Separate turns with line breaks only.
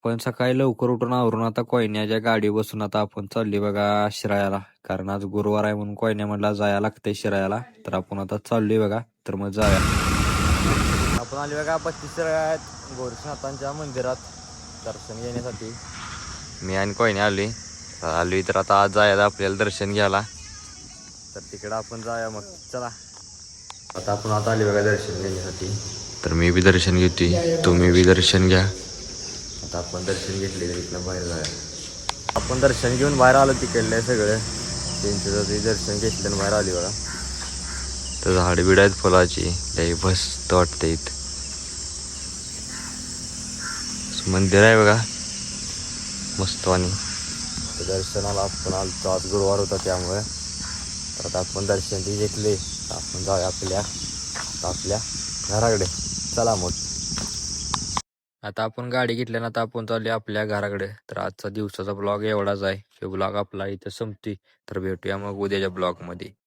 आपण सकाळी लवकर उठून आवरून आता कोयन्याच्या गाडी बसून आता आपण चालली बघा शिरायाला. कारण आज गुरुवार आहे म्हणून कोयन्या म्हणला जायला लागतंय शिरायाला. तर आपण आता चाललोय बघा. तर मग जाऊया. आपण आलो बघा 32 शिरायात गोरक्षनाथांच्या मंदिरात दर्शन घेण्यासाठी. मी आणि कोयन्या आलोय तर आता आज जायला आपल्याला दर्शन घ्यायला. तर तिकडं आपण जाऊया मग चला. आता आपण आलो बघा दर्शन घेण्यासाठी. तर मी बी दर्शन घेतोय, तुम्ही बी दर्शन घ्या. आता आपण दर्शन घेतले तर इथलं बाहेर जाऊया. आपण दर्शन घेऊन बाहेर आलो तिकडले सगळं त्यांचं दर्शन घेतलं आणि बाहेर आली बघा. तर झाड बिड आहेत फुलाची, लई मस्त वाटते इथं. मंदिर आहे बघा मस्त. आणि दर्शनाला आपण आलो, आज गुरुवार होता त्यामुळे. तर आता आपण दर्शन ते घेतले, आपण जाऊया आपल्या घराकडे. चला मग. आता आपण गाडी घेतल्यानं आता आपण चालले आपल्या घराकडे. तर आजचा दिवसाचा ब्लॉग एवढाच आहे. हे ब्लॉग आपला इथं संपतोय. तर भेटूया मग उद्याच्या ब्लॉगमध्ये.